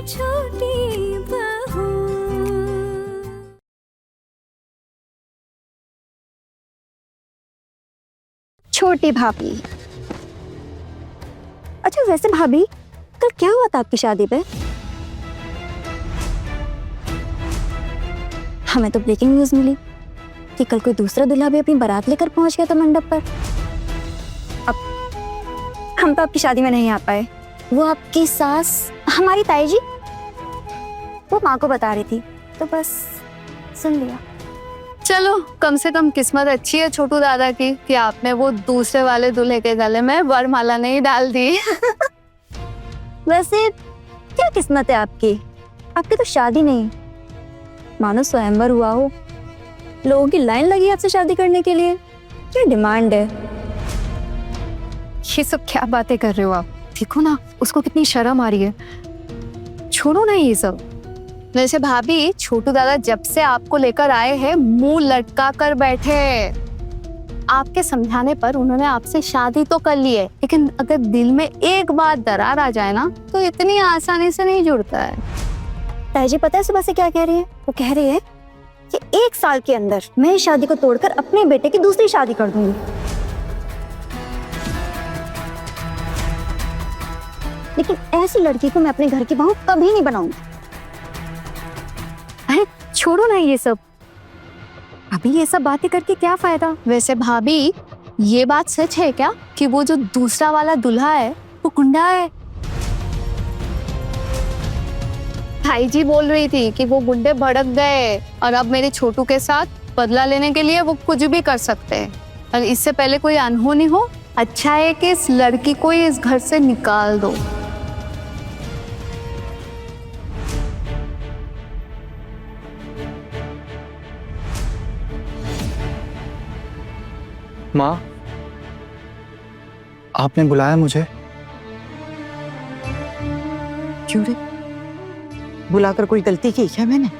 छोटी बहू। छोटी भाभी। अच्छा वैसे भाभी, कल क्या हुआ था आपकी शादी पे? हमें तो ब्रेकिंग न्यूज मिली कि कल कोई दूसरा दूल्हा भी अपनी बारात लेकर पहुंच गया था मंडप पर। अब हम तो आपकी शादी में नहीं आ पाए। वो आपकी सास, हमारी ताई जी, वो माँ को बता रही थी, तो बस सुन लिया। चलो कम से कम किस्मत अच्छी है छोटू दादा की कि आपने वो दूसरे वाले दूल्हे के गले में वरमाला नहीं डाल दी। वैसे क्या किस्मत है आपकी? आपकी तो शादी नहीं, मानो स्वयंवर हुआ हो। लोगों की लाइन लगी आपसे शादी करने के लिए। क्या डिमांड है? ये सब क्या बातें कर रहे हो आप? देखो ना उसको कितनी शर्म आ रही है। छोड़ो ना ये सब। वैसे भाभी, छोटू दादा जब से आपको लेकर आए हैं मुंह लटका कर बैठे हैं। आपके समझाने पर उन्होंने आपसे शादी तो कर ली है, लेकिन अगर दिल में एक बार दरार आ जाए ना तो इतनी आसानी से नहीं जुड़ता है। ताई जी पता है सुबह से क्या कह रही है? वो कह रही है कि 1 साल के अंदर मैं इस शादी को तोड़कर अपने बेटे की दूसरी शादी कर दूंगी। लेकिन ऐसी लड़की को मैं अपने घर की बहू कभी नहीं बनाऊंगी। अरे छोड़ो ना ये सब, अभी ये सब बातें करके क्या फायदा? वैसे भाभी, ये बात सच है क्या कि वो जो दूसरा वाला दूल्हा है वो गुंडा है? भाई जी बोल रही थी कि वो गुंडे भड़क गए और अब मेरे छोटू के साथ बदला लेने के लिए वो कुछ भी कर सकते हैं। और इससे पहले कोई अनहोनी हो, अच्छा है कि इस लड़की को ही इस घर से निकाल दो। माँ, आपने बुलाया मुझे? क्यों रे? बुलाकर कोई गलती की क्या मैंने?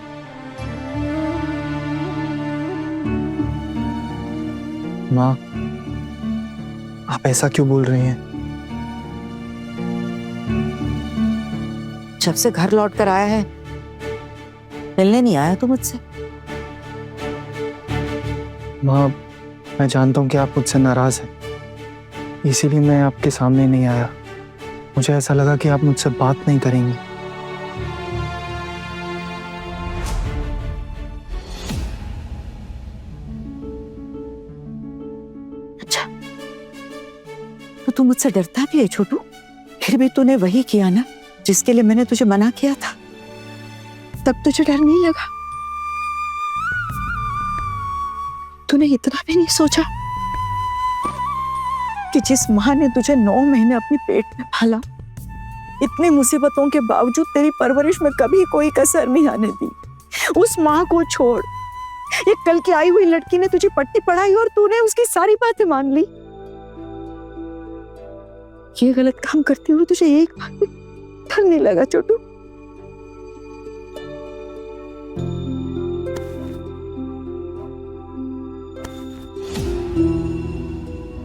माँ, आप ऐसा क्यों बोल रही हैं? जब से घर लौट कर आया है मिलने नहीं आया तो मुझसे? माँ, मैं जानता हूँ कि आप मुझसे नाराज हैं, इसीलिए मैं आपके सामने नहीं आया। मुझे ऐसा लगा कि आप मुझसे बात नहीं करेंगी। अच्छा, तो तू मुझसे डरता भी है छोटू? फिर भी तूने वही किया ना जिसके लिए मैंने तुझे मना किया था। तब तुझे डर नहीं लगा? तूने इतना भी नहीं सोचा कि जिस माँ ने तुझे 9 महीने अपने पेट में पाला, इतनी मुसीबतों के बावजूद तेरी परवरिश में कभी कोई कसर नहीं आने दी, उस माँ को छोड़ ये कल की आई हुई लड़की ने तुझे पट्टी पढ़ाई और तूने उसकी सारी बातें मान ली। ये गलत काम करते हुए तुझे एक बार भी डर नहीं लगा छोटू?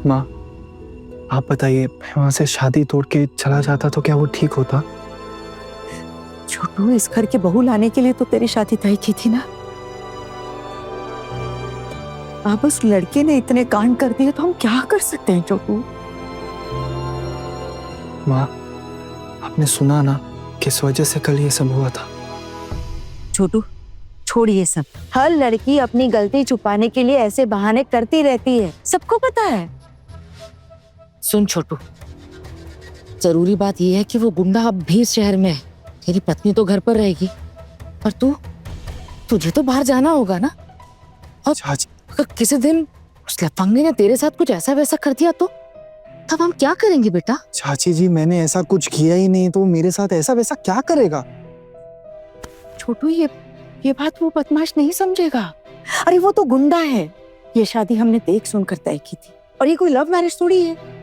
माँ, आप बताइए, मैं वहां से शादी तोड़ के चला जाता तो क्या वो ठीक होता? छोटू, इस घर के बहू लाने के लिए तो तेरी शादी तय की थी ना। अब उस लड़के ने इतने कांड कर दिए तो हम क्या कर सकते हैं छोटू? माँ, आपने सुना ना किस वजह से कल ये सब हुआ था? छोटू छोड़ ये सब। हर लड़की अपनी गलती छुपाने के लिए ऐसे बहाने करती रहती है, सबको पता है। सुन छोटू, जरूरी बात यह है कि वो गुंडा अब भी इस शहर में है। तेरी पत्नी तो घर पर रहेगी, पर तुझे तो बाहर जाना होगा ना। और अगर किसी दिन उस लफंगे ने तेरे साथ कुछ ऐसा वैसा कर दिया तो तब हम क्या करेंगे बेटा? चाची जी, मैंने ऐसा कुछ किया ही नहीं, तो मेरे साथ ऐसा वैसा क्या करेगा? छोटू, ये बात वो बदमाश नहीं समझेगा। अरे वो तो गुंडा है। ये शादी हमने देख सुनकर तय की थी, और ये कोई लव मैरिज थोड़ी है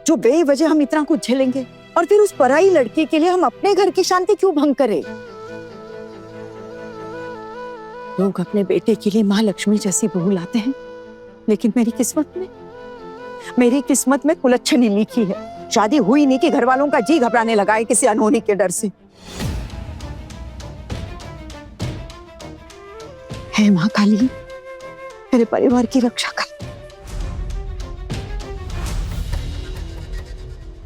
जो बेवजह हम इतना कुछ झेलेंगे। और फिर उस पराई लड़की के लिए हम अपने घर की शांति क्यों भंग करें? लोग अपने बेटे के लिए माँ लक्ष्मी जैसी बहू लाते हैं, लेकिन मेरी किस्मत में कुलच्छनी लिखी है। शादी हुई नहीं कि घर वालों का जी घबराने लगा है किसी अनहोनी के डर से। हे माँ काली, मेरे परिवार की रक्षा कर।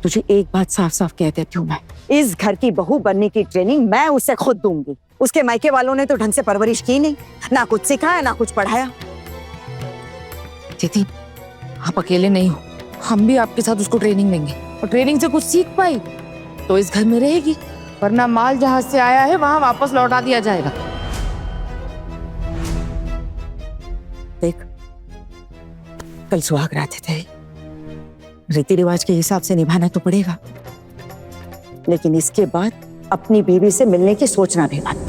तुझे एक बात साफ साफ कह देती हूँ, मैं इस घर की बहू बनने की ट्रेनिंग मैं उसे खुद दूंगी। उसके मायके वालों ने तो ढंग से परवरिश की नहीं, ना कुछ सिखाया ना कुछ पढ़ाया। दीदी, आप अकेले नहीं हो, हम भी आपके साथ उसको ट्रेनिंग देंगे, और ट्रेनिंग से कुछ सीख पाई तो इस घर में रहेगी, वरना माल जहां से आया है वहां वापस लौटा दिया जाएगा। देख, कल सुहाग रात थे, रीति रिवाज के हिसाब से निभाना तो पड़ेगा, लेकिन इसके बाद अपनी बीवी से मिलने की सोचना भी मत।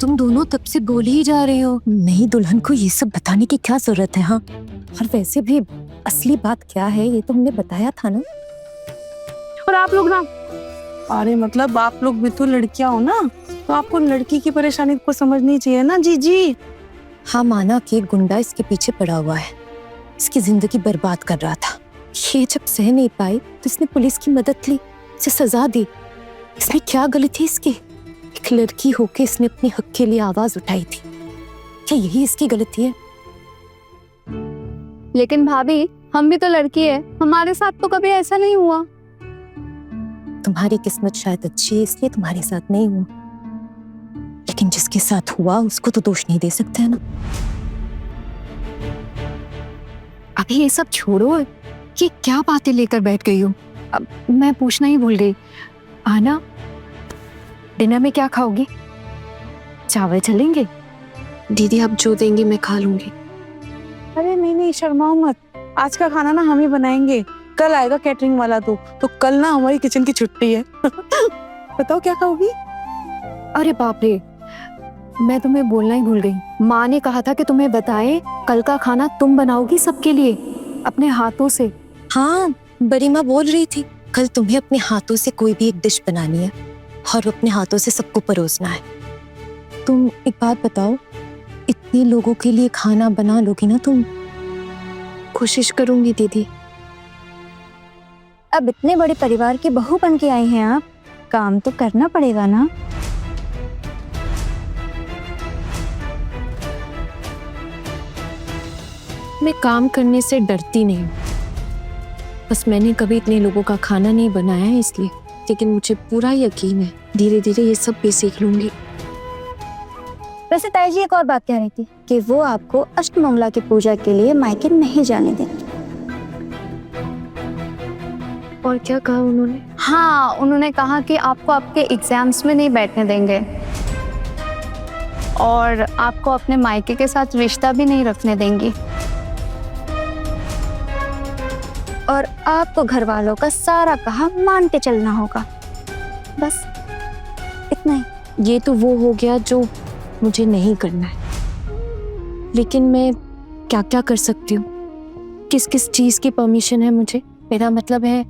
तुम दोनों तब से बोल ही जा रहे हो, नहीं दुल्हन को ये सब बताने की क्या जरूरत है। हाँ, और वैसे भी असली बात क्या है ये तो हमने बताया था ना। और आप लोग ना, अरे मतलब आप लोग भी तो लड़कियां हो ना, तो आपको लड़की की परेशानी को समझनी चाहिए ना। जी जी, हाँ, माना कि एक गुंडा इसके पीछे पड़ा हुआ है, इसकी जिंदगी बर्बाद कर रहा था। ये जब सह नहीं पाई तो इसने पुलिस की मदद ली, इसे सजा दी। इसमें क्या गलती इसकी? एक लड़की होके इसने अपने हक के लिए आवाज उठाई थी, क्या यही इसकी गलती है? लेकिन भाभी, हम भी तो लड़की है, हमारे साथ तो कभी ऐसा नहीं हुआ। तुम्हारी किस्मत शायद अच्छी है इसलिए तुम्हारे साथ नहीं हुआ, लेकिन जिसके साथ हुआ उसको तो दोष नहीं दे सकते है ना। अभी ये सब छोड़ो, कि क्या बातें लेकर बैठ गई हो। अब मैं पूछना ही भूल गई, आना डिनर में क्या खाओगी? चावल चलेंगे? दीदी आप जो देंगी मैं खा लूंगी। अरे नहीं नहीं, शर्माओ मत, आज का खाना ना हम ही बनाएंगे। कल आएगा कैटरिंग वाला, तो कल ना हमारी किचन की छुट्टी है। बताओ क्या खाओगी? अरे बाप रे, मैं तुम्हें बोलना ही भूल गई। माँ ने कहा था कि तुम्हें बताए, कल का खाना तुम बनाओगी सबके लिए अपने हाथों से। हाँ, बड़ी माँ बोल रही थी कल तुम्हें अपने हाथों से कोई भी एक डिश बनानी है और अपने हाथों से सबको परोसना है। तुम एक बात बताओ, इतने लोगों के लिए खाना बना लोगी ना तुम? कोशिश करूंगी दीदी। अब इतने बड़े परिवार की बहू बन के आई हैं आप, काम तो करना पड़ेगा ना। मैं काम करने से डरती नहीं, बस मैंने कभी इतने लोगों का खाना नहीं बनाया है इसलिए, लेकिन मुझे पूरा यकीन है धीरे धीरे ये सब भी सीख लूंगी। वैसे ताई जी एक और बात कह रही थी कि वो आपको अष्टमंगला की पूजा के लिए मायके नहीं जाने देंगे। और क्या कहा उन्होंने? हाँ, उन्होंने कहा कि आपको आपके एग्जाम्स में नहीं बैठने देंगे और आपको अपने मायके के साथ रिश्ता भी नहीं रखने देंगी, और आपको घर वालों का सारा कहा मान के चलना होगा। बस इतना ही। ये तो वो हो गया जो मुझे नहीं करना है, लेकिन मैं क्या क्या कर सकती हूँ? किस किस चीज की परमिशन है मुझे? मेरा मतलब है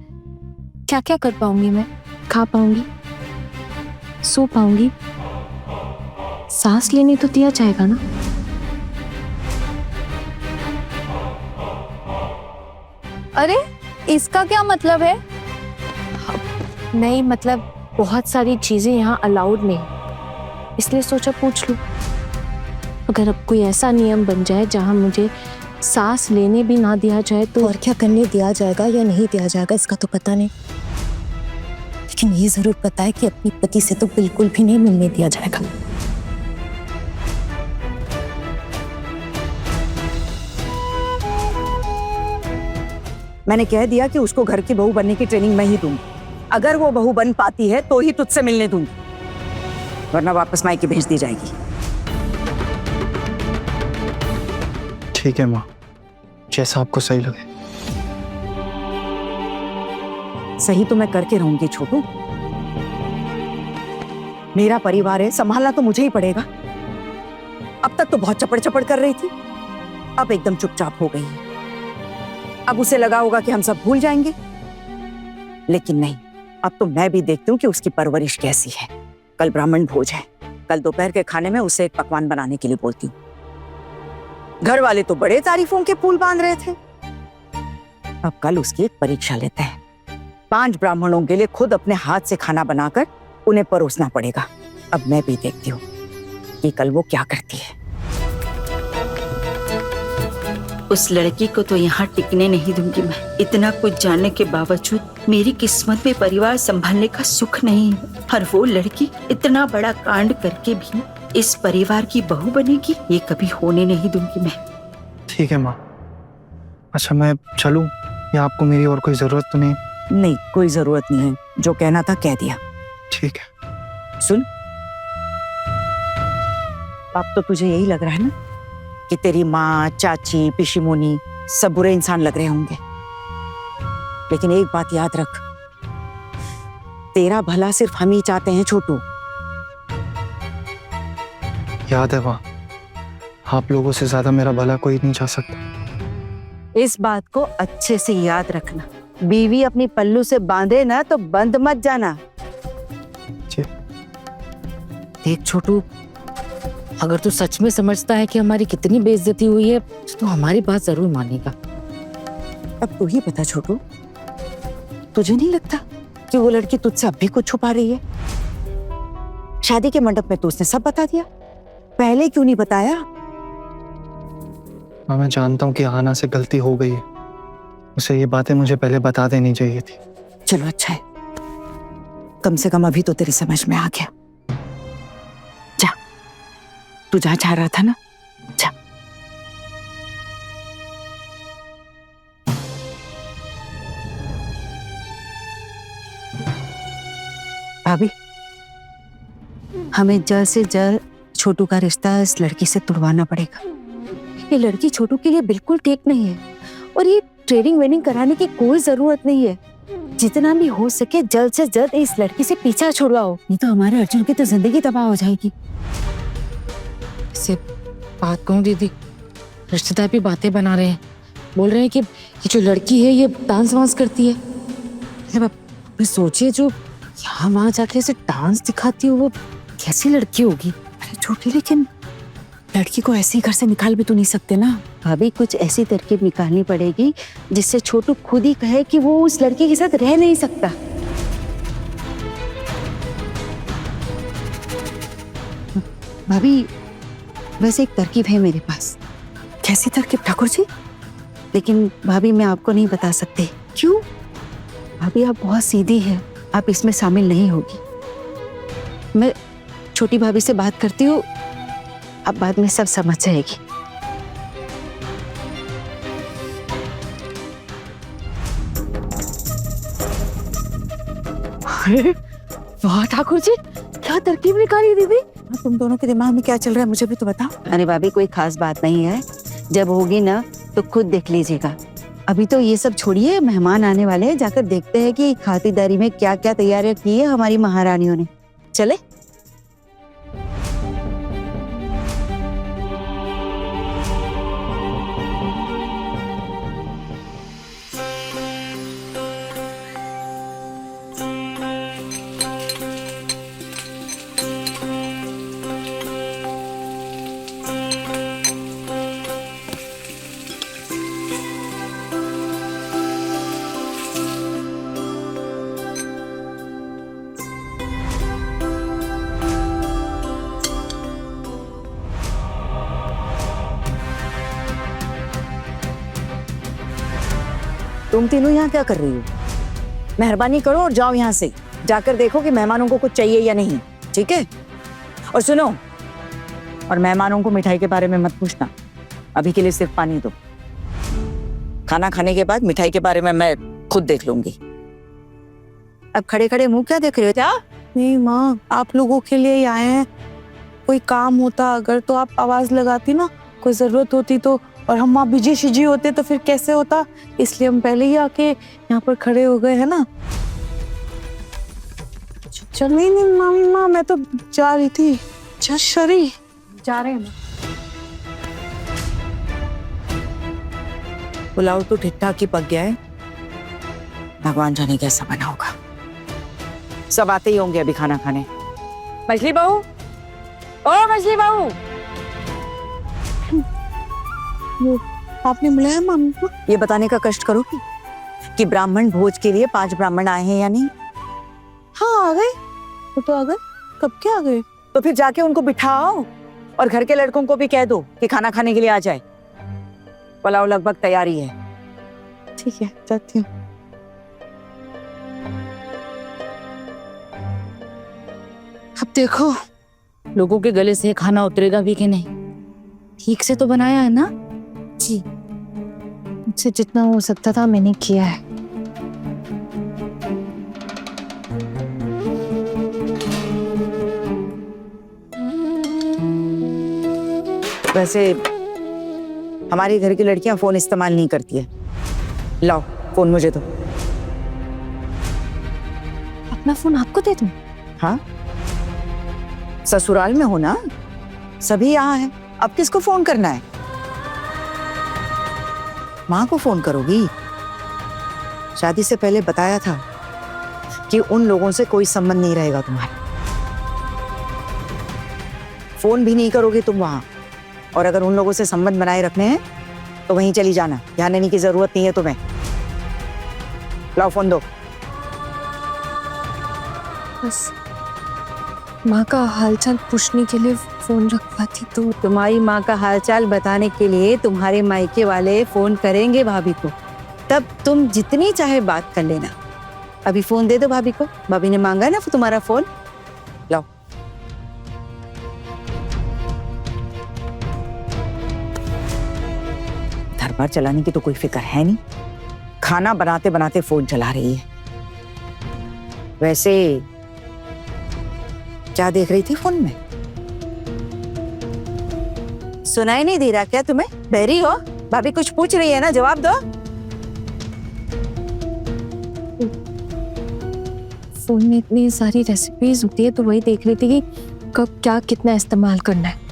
क्या क्या कर पाऊंगी मैं? खा पाऊंगी, सो पाऊंगी, सांस लेने तो दिया जाएगा ना? अरे इसका क्या मतलब है? नहीं मतलब बहुत सारी चीजें यहाँ अलाउड नहीं, इसलिए सोचा पूछ लूं। अगर अब कोई ऐसा नियम बन जाए जहाँ मुझे सांस लेने भी ना दिया जाए तो? और क्या करने दिया जाएगा या नहीं दिया जाएगा इसका तो पता नहीं, लेकिन ये जरूर पता है कि अपनी पति से तो बिल्कुल भी नहीं मिलने दिया जाएगा। मैंने कह दिया कि उसको घर की बहू बनने की ट्रेनिंग मैं ही दूंगी। अगर वो बहू बन पाती है तो ही तुझसे मिलने दूंगी, वरना वापस मायके भेज दी जाएगी। ठीक है माँ, जैसा आपको सही लगे। सही तो मैं करके रहूंगी छोटू, मेरा परिवार है, संभालना तो मुझे ही पड़ेगा। अब तक तो बहुत चपड़ चपड़ कर रही थी, अब एकदम चुपचाप हो गई है। अब उसे लगा होगा कि हम सब भूल जाएंगे, लेकिन नहीं, अब तो मैं भी देखती हूँ कि उसकी परवरिश कैसी है। कल ब्राह्मण भोज है, कल दोपहर के खाने में उसे एक पकवान बनाने के लिए बोलती हूँ। घर वाले तो बड़े तारीफों के फूल बांध रहे थे, अब कल उसकी एक परीक्षा लेते हैं। 5 ब्राह्मणों के लिए खुद अपने हाथ से खाना बनाकर उन्हें परोसना पड़ेगा। अब मैं भी देखती हूँ कि कल वो क्या करती है। उस लड़की को तो यहाँ टिकने नहीं दूंगी मैं। इतना कुछ जानने के बावजूद मेरी किस्मत में परिवार संभालने का सुख नहीं है, और वो लड़की इतना बड़ा कांड करके भी इस परिवार की बहू बनेगी, ये कभी होने नहीं दूंगी मैं। ठीक है माँ। अच्छा मैं चलूँ या आपको मेरी और कोई ज़रूरत तो नहीं? नहीं, कोई जरूरत नहीं है, जो कहना था कह दिया। ठीक है। सुन, अब तो तुझे यही लग रहा है ना कि तेरी माँ, चाची, पिशिमोनी सब बुरे इंसान लग रहे होंगे, लेकिन एक बात याद रख, तेरा भला सिर्फ हम ही चाहते हैं छोटू। याद है माँ, आप लोगों से ज्यादा मेरा भला कोई नहीं चाह सकता। इस बात को अच्छे से याद रखना। बीवी अपनी पल्लू से बांधे ना तो बंद मत जाना। जी। देख छोटू, अगर तू सच में समझता है कि हमारी कितनी बेइज्जती हुई है तो हमारी बात जरूर मानेगा। अब तू ही बता छोटू, तुझे नहीं लगता कि वो लड़की तुझसे अब भी कुछ छुपा रही है? शादी के मंडप में तो उसने सब बता दिया, पहले क्यों नहीं बताया? हाँ मैं जानता हूँ कि आना से गलती हो गई है, उसे ये बातें मुझे पहले बता देनी चाहिए थी। चलो अच्छा है, कम से कम अभी तो तेरी समझ में आ गया। जा, तू जहाँ चाह रहा था ना, जा। भाभी, हमें जल्द से जल्द छोटू का रिश्ता इस लड़की से तुड़वाना पड़ेगा। ये लड़की छोटू के लिए बिल्कुल ठीक नहीं है, और ये ट्रेनिंग वेनिंग कराने की कोई जरूरत नहीं है। जितना भी हो सके जल्द से जल्द इस लड़की से पीछा छुड़वाओ, नहीं तो हमारे अर्जुन की तो जिंदगी तबाह हो जाएगी। से बात कहूँ दीदी, रिश्तेदार भी बातें बना रहे हैं, बोल रहे हैं कि ये जो लड़की है ये डांस वांस करती है। अरे बाप, मैं सोचिए जो यहाँ वहाँ जाके ऐसे डांस दिखाती हो वो कैसी लड़की होगी। अरे छोटी, लेकिन लड़की को ऐसे ही घर से निकाल भी तो नहीं सकते ना। भाभी, कुछ ऐसी तरकीब निकालनी पड़ेगी जिससे छोटू खुद ही कहे कि वो उस लड़की के साथ रह नहीं सकता। भाभी, वैसे एक तरकीब है मेरे पास। कैसी तरकीब ठाकुर जी? लेकिन भाभी मैं आपको नहीं बता सकती। क्यों? भाभी आप बहुत सीधी है, आप इसमें शामिल नहीं होगी। मैं छोटी भाभी से बात करती हूँ, अब बाद में सब समझ जाएगी। वाह ठाकुर जी, क्या तरकीब निकाली दीदी। तुम दोनों के दिमाग में क्या चल रहा है मुझे भी तो बताओ। अरे भाभी, कोई खास बात नहीं है, जब होगी ना तो खुद देख लीजिएगा। अभी तो ये सब छोड़िए, मेहमान आने वाले हैं, जाकर देखते हैं कि खातिरदारी में क्या क्या तैयारियां की है हमारी महारानियों ने। चले? तुम तीनों यहाँ क्या कर रही हो? मेहरबानी करो और जाओ यहाँ से। जाकर देखो कि मेहमानों को कुछ चाहिए या नहीं, ठीक है? और सुनो, और मेहमानों को मिठाई के बारे में मत पूछना, अभी के लिए सिर्फ पानी दो। खाना खाने के बाद मिठाई के बारे में मैं खुद देख लूंगी। अब खड़े खड़े मुंह क्या देख रहे हो? क्या? नहीं माँ, आप लोगों के लिए ही आए हैं। कोई काम होता अगर तो आप आवाज लगाती ना, कोई जरूरत होती तो, और हम वहाँ बिजी शिजी होते तो फिर कैसे होता, इसलिए हम पहले ही आके यहाँ पर खड़े हो गए हैं ना। चल नहीं नहीं मामी माँ, मैं तो जा रही थी। चल शरी, जा रहे हैं। पुलाव तो ठीक ठाक ही पक गया है, भगवान जाने कैसा बना होगा। सब आते ही होंगे अभी खाना खाने। मछली बहू, ओ मछली बहू, आपने बुलाया मामी को? ये बताने का कष्ट करो कि ब्राह्मण भोज के लिए 5 ब्राह्मण आए हैं या नहीं? हाँ आ गए। वो तो आ गए, कब के आ गए? तो फिर जाके उनको बिठाओ और घर के लड़कों को भी कह दो कि खाना खाने के लिए आ जाए। पुलाव लगभग तैयारी है। ठीक है, जाती हूँ। अब देखो लोगों के गले से खाना उतरेगा भी कि नहीं। ठीक से तो बनाया है ना? जी, मुझसे जितना हो सकता था मैंने किया है। वैसे हमारी घर की लड़कियां फोन इस्तेमाल नहीं करती है। लाओ फोन मुझे दो। अपना फोन आपको दे दूं? हाँ, ससुराल में हो ना, सभी यहाँ हैं। अब किसको फोन करना है? माँ को फोन करोगी? शादी से पहले बताया था कि उन लोगों से कोई संबंध नहीं रहेगा तुम्हारा। फोन भी नहीं करोगे तुम वहां, और अगर उन लोगों से संबंध बनाए रखने हैं तो वहीं चली जाना। ध्यान देने की जरूरत नहीं है तुम्हें। लाओ फोन दो। बस माँ का हालचाल पूछने के लिए फोन रखवाती तो। तुम्हारी माँ का हालचाल बताने के लिए तुम्हारे मायके वाले फोन करेंगे भाभी को, तब तुम जितनी चाहे बात कर लेना। अभी फोन दे दो भाभी को, भाभी ने मांगा ना तुम्हारा फोन। लाओ। दरबार चलाने की तो कोई फिक्र है नहीं, खाना बनाते बनाते फोन चला रही है। वैसे क्या देख रही थी फोन में? सुनाई नहीं दे रहा क्या तुम्हें? बहरी हो? भाभी कुछ पूछ रही है ना, जवाब दो। फोन में इतनी सारी रेसिपीज होती है तो वही देख रही थी कि कब क्या कितना इस्तेमाल करना है।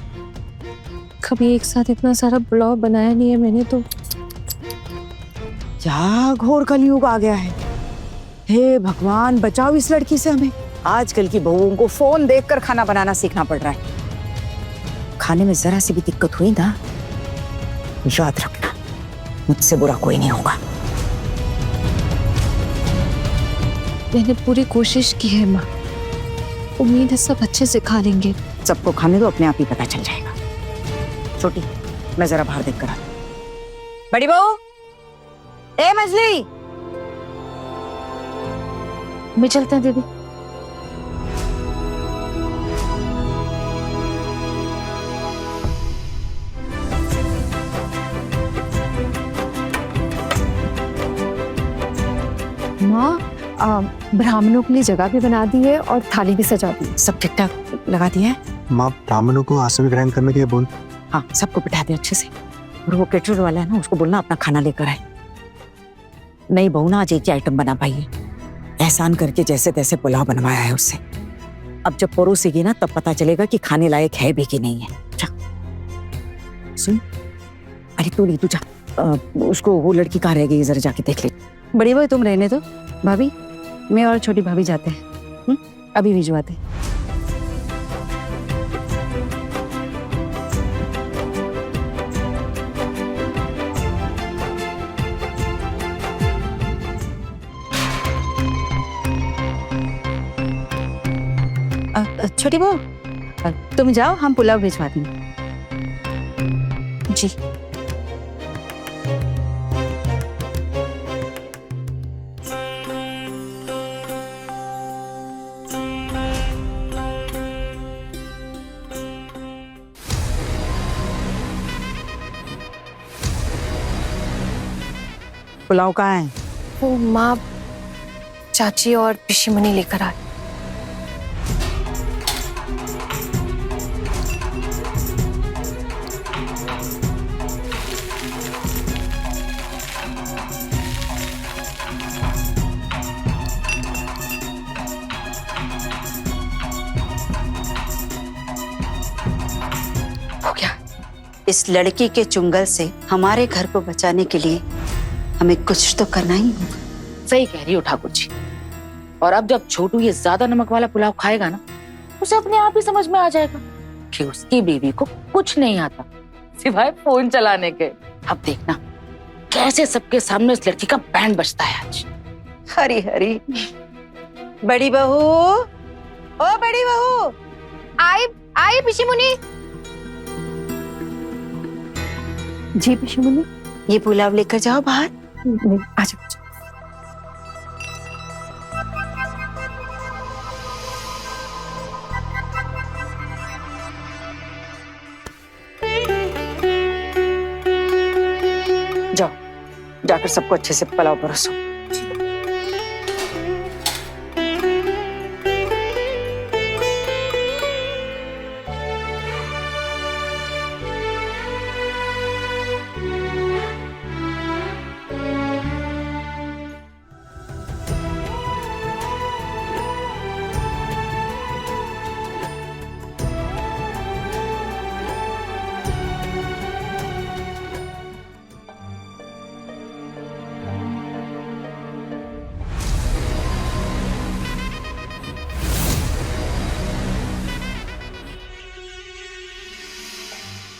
कभी एक साथ इतना सारा पुलाव बनाया नहीं है मैंने तो। क्या घोर कलयुग आ गया है। हे भगवान, बचाओ इस लड़की से हमें। आजकल की बहुओं को फोन देखकर खाना बनाना सीखना पड़ रहा है। खाने में जरा सी भी दिक्कत हुई ना, याद रखना मुझसे बुरा कोई नहीं होगा। मैंने पूरी कोशिश की है माँ, उम्मीद है सब अच्छे से खा लेंगे। सबको खाने दो, अपने आप ही पता चल जाएगा। छोटी, मैं जरा बाहर देख कर आती हूं। बड़ी बहू, ए मजली, मैं चलता दीदी। माँ, ब्राह्मणों के लिए जगह भी बना दी है और थाली भी सजा दी है। सब ठीक ठाक लगा दिया है? माँ, ब्राह्मणों को आसन ग्रहण करने के लिए बोल। हाँ, सबको बिठा दे अच्छे से। और वो केटरर वाला है ना, उसको बोलना अपना खाना लेकर आए। नई बहू ना आज एक ही आइटम बना पाई है। एहसान करके जैसे तैसे पुलाव बनवाया है उससे। अब जब परोसेगी ना तब पता चलेगा कि खाने लायक है भी कि नहीं है। जा सुन, अरे तू नहीं, तू जा। उसको वो लड़की कहाँ रह गई जरा जाके देख ले। बड़ी बहू तुम रहने दो, भाभी मैं और छोटी भाभी जाते हैं। अभी भिजवाते हैं। छोटी बहू तुम जाओ, हम पुलाव भिजवा देंगे। जी। पुलाव कहाँ है? वो माँ, चाची और पिशीमणि लेकर आ। इस लड़की के चुंगल से हमारे घर को बचाने के लिए हमें कुछ तो करना ही होगा। सही कह रही हो ठाकुर जी। और अब जब छोटू ये ज्यादा नमक वाला पुलाव खाएगा ना, उसे अपने आप ही समझ में आ जाएगा कि उसकी बीवी को कुछ नहीं आता सिवाय फोन चलाने के। अब देखना कैसे सबके सामने इस लड़की का बैंड बजता है आज। हरी हरी। बड़ी बहू, ओ बड़ी बहू, आई आई पिशी मुनि। जी पिशी मुनि। ये पुलाव लेकर जाओ बाहर। आ जाओ। जाओ, जाकर सबको अच्छे से पुलाव परोसो।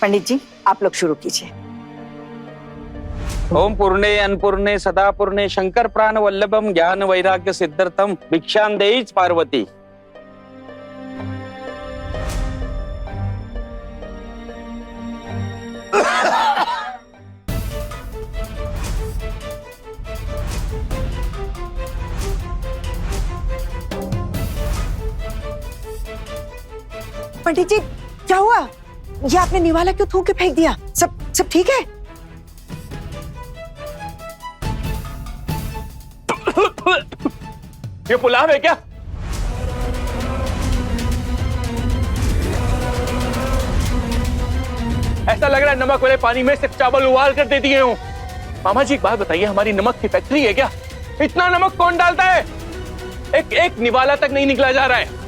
पंडित जी, आप लोग शुरू कीजिए। ओम पूर्णे अन्नपूर्णे सदा पूर्णे शंकर प्राण वल्लभम ज्ञान वैराग्य सिद्धार्थम भिक्षां देहि पार्वती। पंडित जी, क्या हुआ? ये आपने निवाला क्यों थूक के फेंक दिया? सब ठीक है? ये पुलाव है क्या? ऐसा लग रहा है नमक वाले पानी में सिर्फ चावल उबाल कर दे दिए हूँ। मामा जी एक बात बताइए, हमारी नमक की फैक्ट्री है क्या? इतना नमक कौन डालता है? एक निवाला तक नहीं निकला जा रहा है।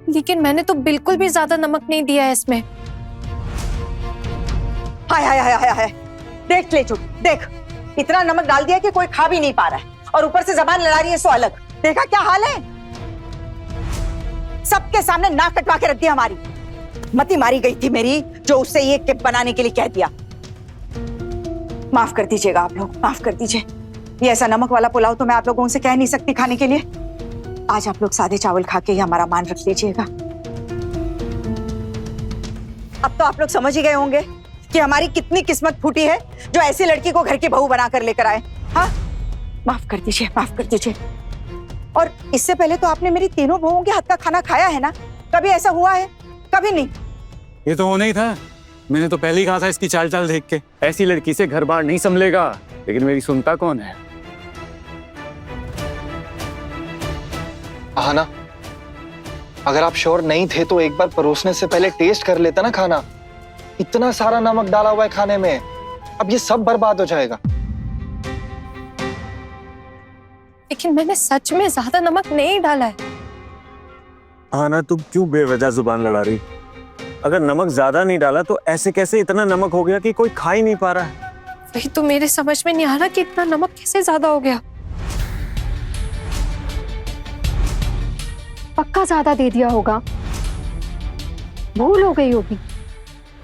लेकिन मैंने तो बिल्कुल भी ज्यादा नमक नहीं दिया है इसमें। हाय हाय हाय हाय हाय, देख ले चुप, देख इतना नमक डाल दिया कि कोई खा भी नहीं पा रहा है, और ऊपर से जबान लड़ा रही है सो अलग। देखा क्या हाल है? सबके सामने नाक कटवा के रख दिया हमारी। मती मारी गई थी मेरी, जो उससे ये किप बनाने के लिए कह दिया। माफ कर दीजिएगा आप लोग, माफ कर दीजिए। ये ऐसा नमक वाला पुलाव तो मैं आप लोगों से कह नहीं सकती खाने के लिए। आज आप लोग सादे चावल खा के ही हमारा मान रख लीजिएगा। अब तो आप लोग समझ ही गए होंगे कि हमारी कितनी किस्मत फूटी है जो ऐसी लड़की को घर की बहू बनाकर लेकर आए। हाँ, माफ कर दीजिए, माफ कर दीजिए। और इससे पहले तो आपने मेरी तीनों बहुओं के हाथ का खाना खाया है ना? कभी ऐसा हुआ है? कभी नहीं। ये तो होना ही था। मैंने तो पहले ही कहा था इसकी चाल चाल देख के, ऐसी लड़की से घर बार नहीं संभलेगा। लेकिन मेरी सुनता कौन है? आहाना, अगर आप श्योर नहीं थे तो एक बार परोसने से पहले टेस्ट कर लेता ना खाना। इतना सारा नमक डाला हुआ है खाने में, अब ये सब बर्बाद हो जाएगा। लेकिन मैंने सच में ज्यादा नमक नहीं डाला है। आना, तुम क्यों बेवजह जुबान लड़ा रही? अगर नमक ज्यादा नहीं डाला तो ऐसे कैसे इतना नमक हो गया कि कोई खा ही नहीं पा रहा है? वही तो मेरे समझ में नहीं आ रहा कि इतना नमक कैसे ज्यादा हो गया। पक्का ज्यादा दे दिया होगा, भूल हो गई होगी।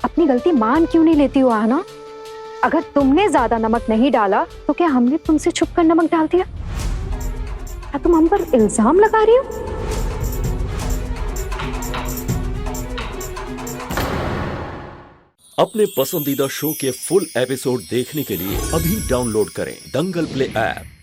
अपनी गलती मान क्यों नहीं लेती हो आना? अगर तुमने ज्यादा नमक नहीं डाला तो क्या हमने तुमसे छुपकर नमक डाल दिया? क्या तुम हम पर इल्जाम लगा रही हो? अपने पसंदीदा शो के फुल एपिसोड देखने के लिए अभी डाउनलोड करें दंगल प्ले ऐप।